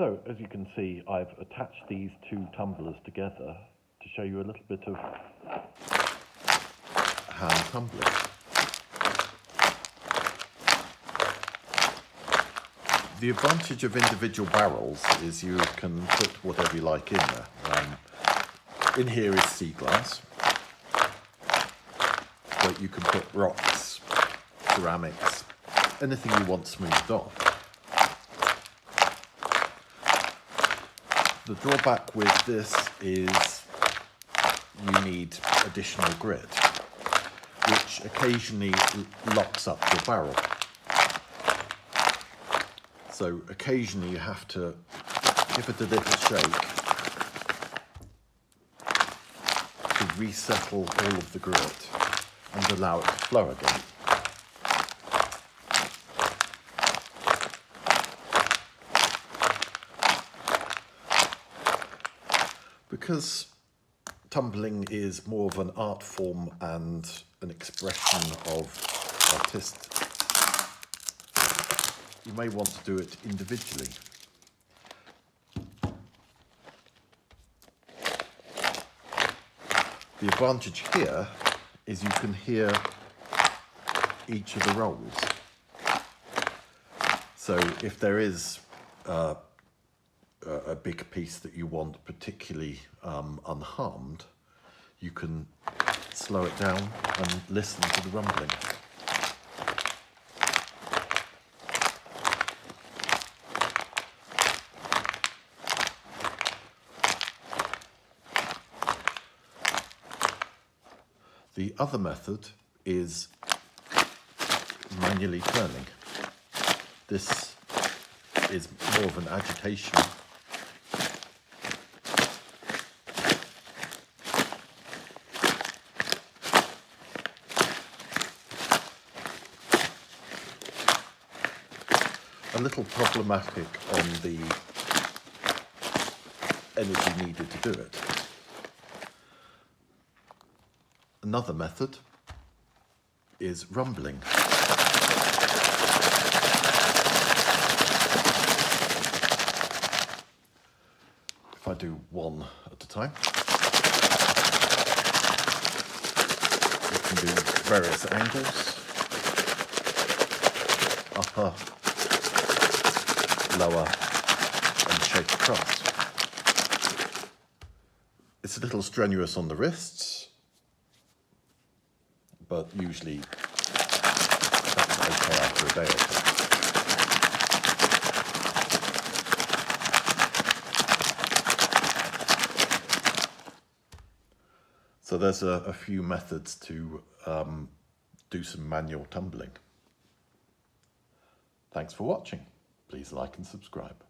So, as you can see, I've attached these two tumblers together to show you a little bit of hand tumbling. The advantage of individual barrels is you can put whatever you like in there. In here is sea glass, but you can put rocks, ceramics, anything you want smoothed off. The drawback with this is you need additional grit, which occasionally locks up your barrel. So occasionally you have to give it a little shake to resettle all of the grit and allow it to flow again. Because tumbling is more of an art form and an expression of artists, you may want to do it individually. The advantage here is you can hear each of the rolls. So if there is a big piece that you want particularly unharmed, you can slow it down and listen to the rumbling. The other method is manually turning. This is more of an agitation. A little problematic on the energy needed to do it. Another method is rumbling. If I do one at a time, you can do various angles, upper, lower, and shake across. It's a little strenuous on the wrists, but usually that's okay after a day or so. So there's a few methods to do some manual tumbling. Thanks for watching. Please like and subscribe.